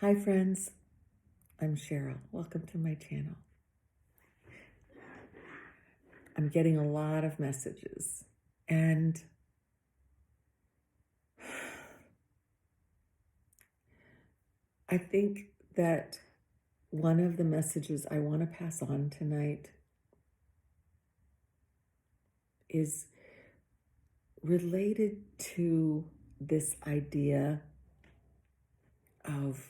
Hi friends, I'm Cheryl. Welcome to my channel. I'm getting a lot of messages and I think that one of the messages I want to pass on tonight is related to this idea of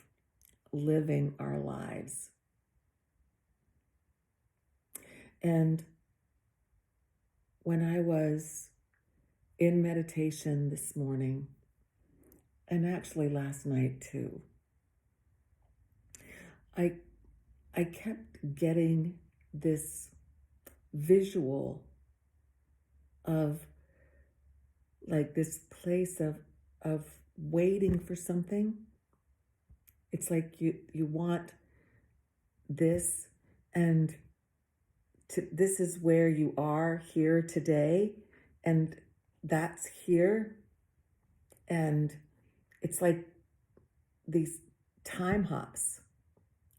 living our lives. And when I was in meditation this morning, and actually last night too, I kept getting this visual of like this place of waiting for something. It's like you want this, and this is where you are here today, and that's here, and it's like these time hops.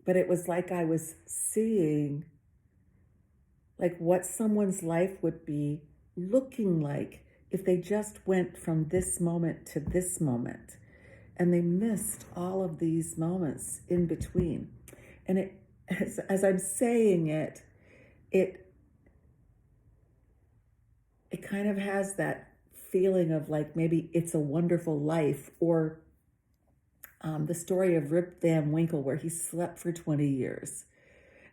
But it was like I was seeing like what someone's life would be looking like if they just went from this moment to this moment and they missed all of these moments in between. And it, as I'm saying it, it kind of has that feeling of like maybe It's a Wonderful Life, or the story of Rip Van Winkle where he slept for 20 years.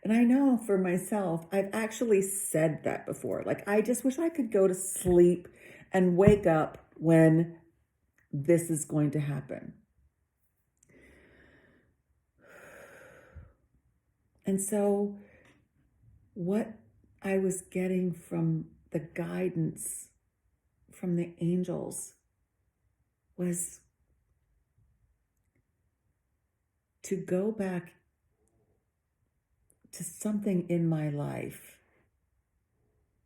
And I know for myself, I've actually said that before. Like, I just wish I could go to sleep and wake up when this is going to happen. And so what I was getting from the guidance from the angels was to go back to something in my life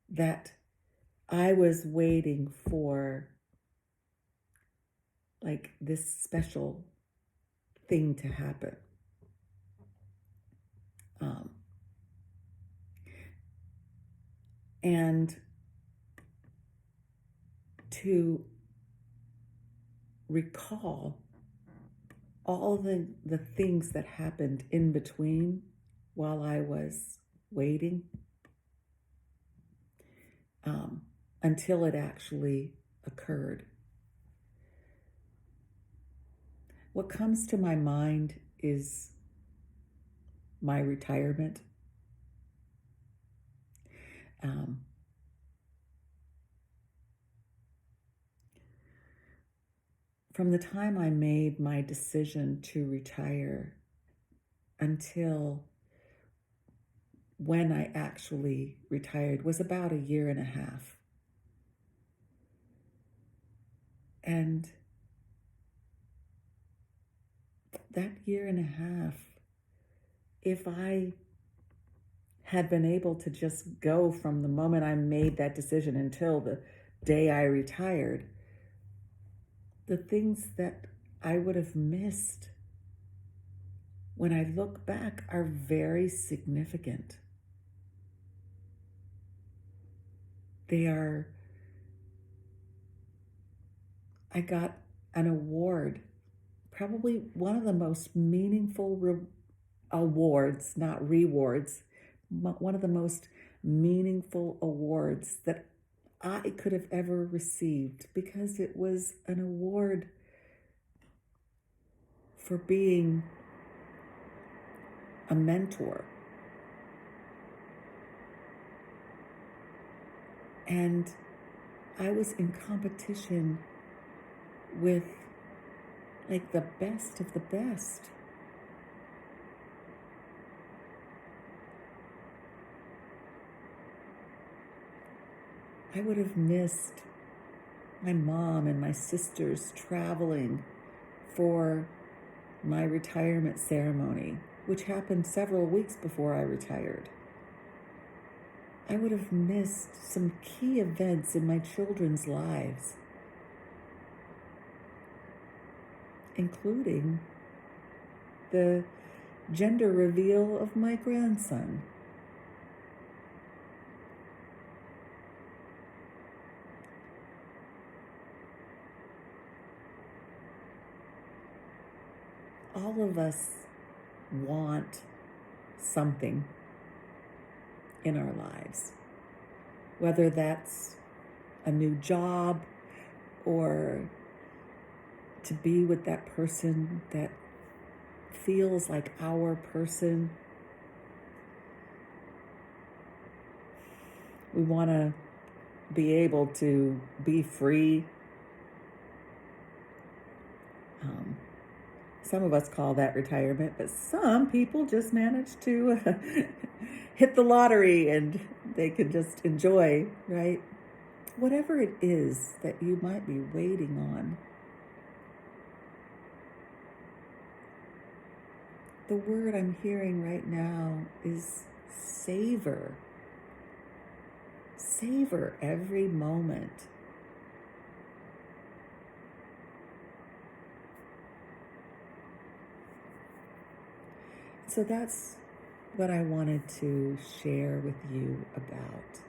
that I was waiting for, like this special thing to happen. And to recall all the things that happened in between while I was waiting, until it actually occurred. What comes to my mind is my retirement. From the time I made my decision to retire until when I actually retired was about a year and a half. And that year and a half, if I had been able to just go from the moment I made that decision until the day I retired, the things that I would have missed when I look back are very significant. I got an award, probably one of the most meaningful awards, not rewards, one of the most meaningful awards that I could have ever received, because it was an award for being a mentor. And I was in competition with like the best of the best. I would have missed my mom and my sisters traveling for my retirement ceremony, which happened several weeks before I retired. I would have missed some key events in my children's lives, including the gender reveal of my grandson. All of us want something in our lives, whether that's a new job or to be with that person that feels like our person. We want to be able to be free. Some of us call that retirement, but some people just manage to hit the lottery and they can just enjoy, right? Whatever it is that you might be waiting on, the word I'm hearing right now is savor. Savor every moment. So that's what I wanted to share with you about.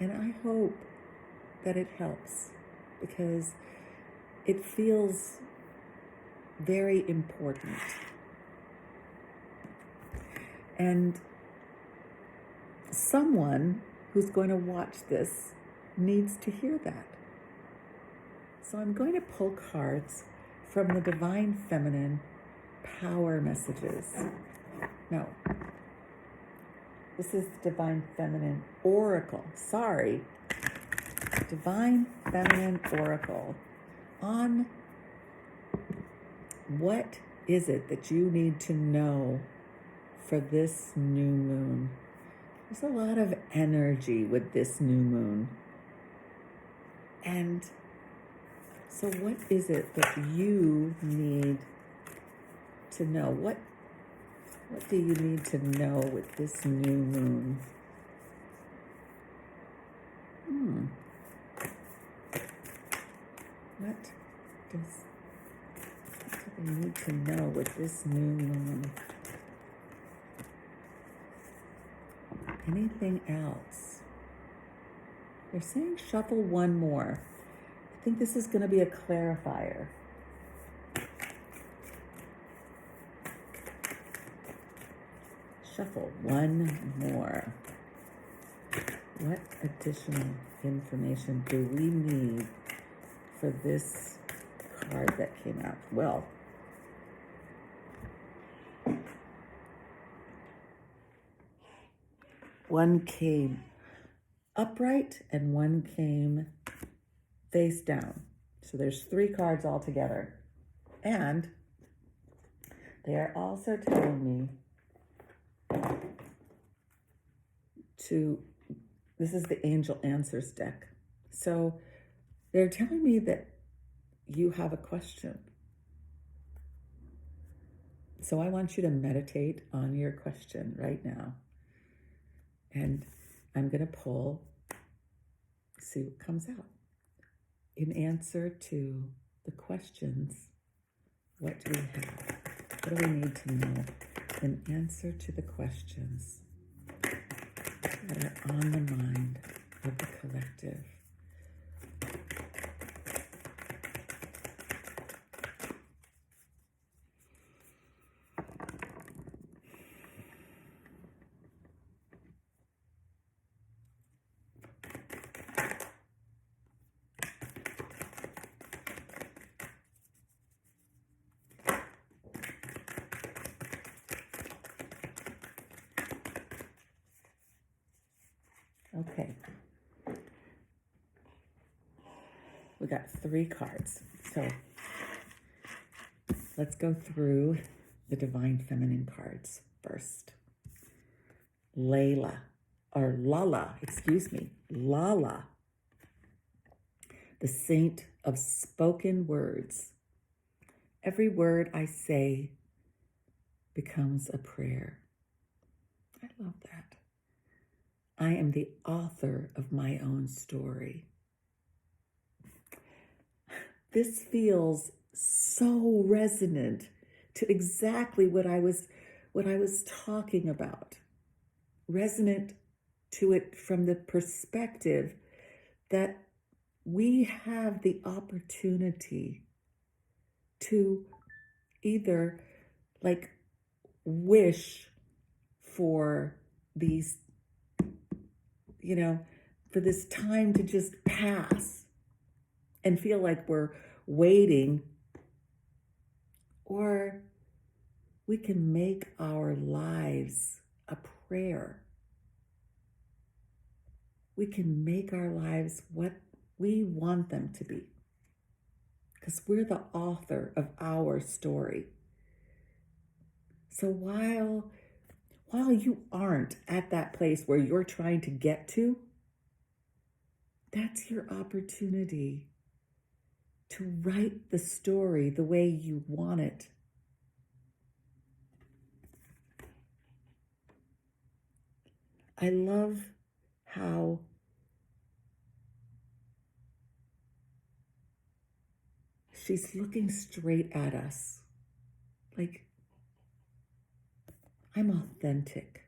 And I hope that it helps, because it feels very important. And someone who's going to watch this needs to hear that. So I'm going to pull cards from the Divine Feminine Power Messages. No, this is the Divine Feminine Oracle. Sorry. Divine Feminine Oracle on what is it that you need to know for this new moon. There's a lot of energy with this new moon. And so what is it that you need to know? What do you need to know with this new moon? What do you need to know with this new moon? Anything else? They're saying shuffle one more. I think this is going to be a clarifier. Shuffle one more. What additional information do we need for this card that came out? Well, one came upright and one came face down. So there's 3 cards altogether. And they are also telling me this is the Angel Answers deck. So they're telling me that you have a question. So I want you to meditate on your question right now. And I'm going to pull, see what comes out. In answer to the questions, what do we have? What do we need to know? In answer to the questions that are on the mind of the collective. Okay. We got 3 cards. So let's go through the Divine Feminine cards first. Lala, the saint of spoken words. Every word I say becomes a prayer. I love that. I am the author of my own story. This feels so resonant to exactly what I was talking about. Resonant to it from the perspective that we have the opportunity to either like wish for these, for this time to just pass and feel like we're waiting, or we can make our lives a prayer. We can make our lives what we want them to be, because we're the author of our story. So while you aren't at that place where you're trying to get to, that's your opportunity to write the story the way you want it. I love how she's looking straight at us. Like, I'm authentic.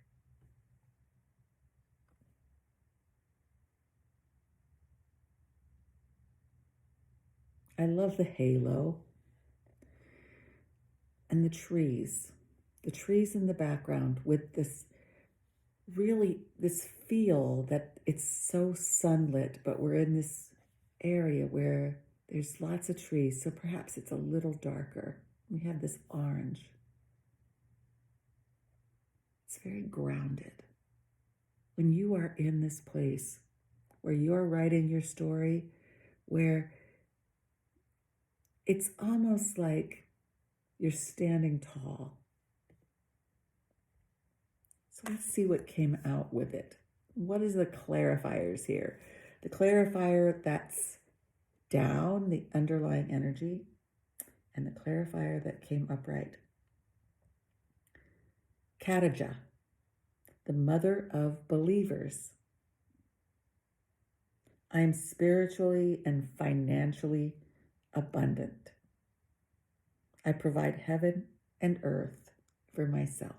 I love the halo and the trees in the background with this feel that it's so sunlit, but we're in this area where there's lots of trees, so perhaps it's a little darker. We have this orange. It's very grounded. When you are in this place where you're writing your story, where it's almost like you're standing tall. So let's see what came out with it. What is the clarifiers here? The clarifier that's down, the underlying energy, and the clarifier that came upright. Khadijah, the mother of believers. I am spiritually and financially abundant. I provide heaven and earth for myself.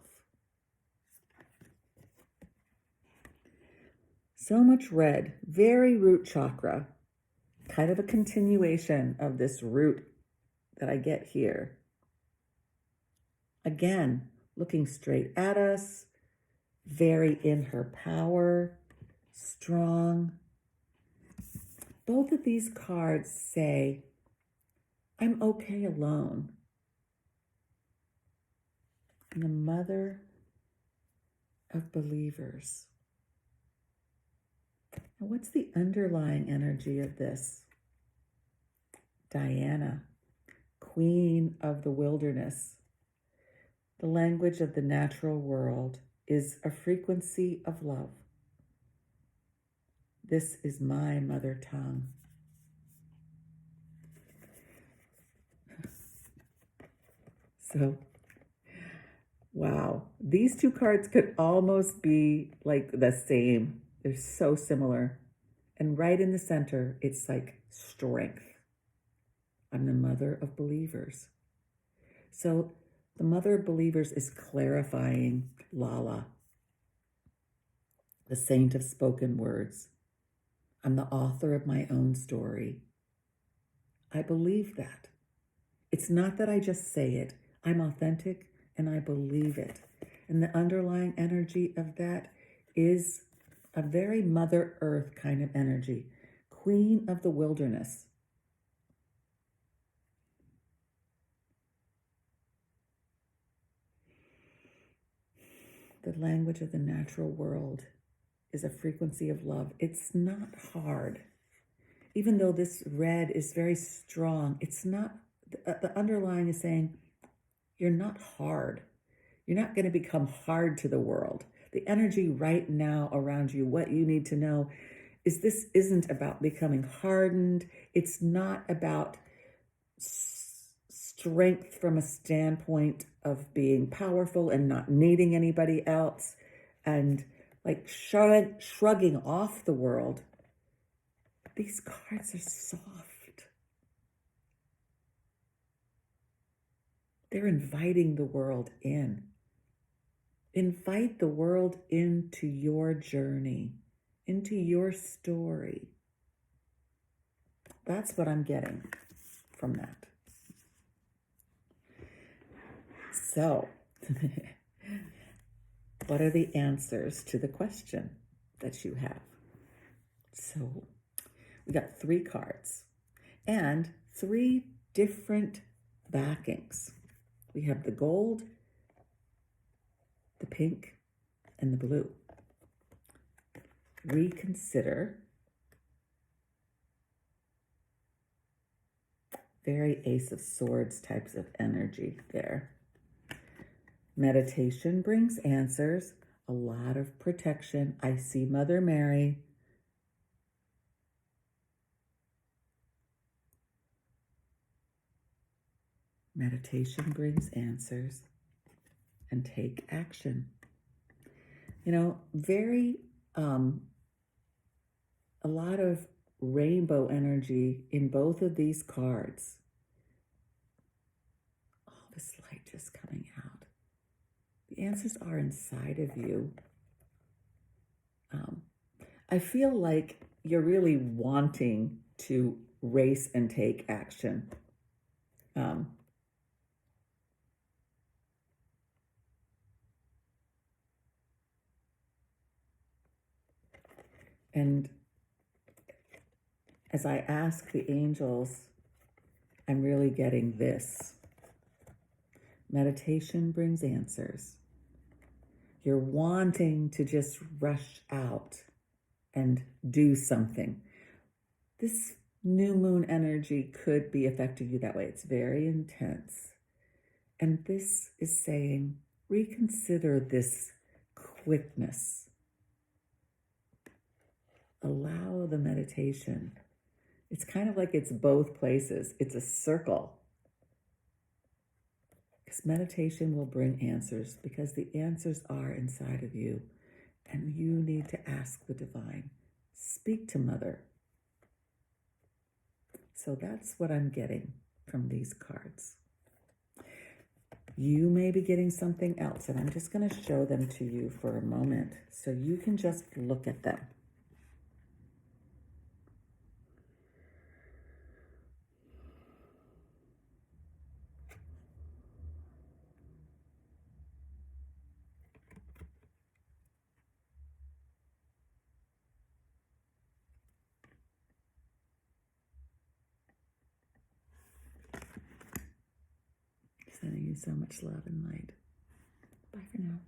So much red, very root chakra, kind of a continuation of this root that I get here. Again, looking straight at us, very in her power, strong. Both of these cards say, I'm okay alone. And the mother of believers. Now, what's the underlying energy of this? Diana, queen of the wilderness. The language of the natural world is a frequency of love. This is my mother tongue. So, wow, these two cards could almost be like the same. They're so similar. And right in the center, it's like strength. I'm the mother of believers. So the mother of believers is clarifying Lala, the saint of spoken words. I'm the author of my own story. I believe that. It's not that I just say it. I'm authentic and I believe it. And the underlying energy of that is a very Mother Earth kind of energy. Queen of the wilderness. The language of the natural world is a frequency of love. It's not hard. Even though this red is very strong, it's not, the underlying is saying, you're not hard. You're not going to become hard to the world. The energy right now around you, what you need to know is this isn't about becoming hardened. It's not about strength from a standpoint of being powerful and not needing anybody else and like shrugging off the world. These cards are soft. They're inviting the world in. Invite the world into your journey, into your story. That's what I'm getting from that. So, what are the answers to the question that you have? So, we got 3 cards and 3 different backings. We have the gold, the pink, and the blue. Reconsider. Very Ace of Swords types of energy there. Meditation brings answers, a lot of protection. I see Mother Mary. Meditation brings answers, and take action. You know, a lot of rainbow energy in both of these cards. Oh, this light just coming out. The answers are inside of you. I feel like you're really wanting to race and take action. And as I ask the angels, I'm really getting this. Meditation brings answers. You're wanting to just rush out and do something. This new moon energy could be affecting you that way. It's very intense. And this is saying, reconsider this quickness. Allow the meditation. It's kind of like it's both places. It's a circle. Because meditation will bring answers, because the answers are inside of you. And you need to ask the divine. Speak to Mother. So that's what I'm getting from these cards. You may be getting something else, and I'm just going to show them to you for a moment so you can just look at them. Sending you so much love and light. Bye for now.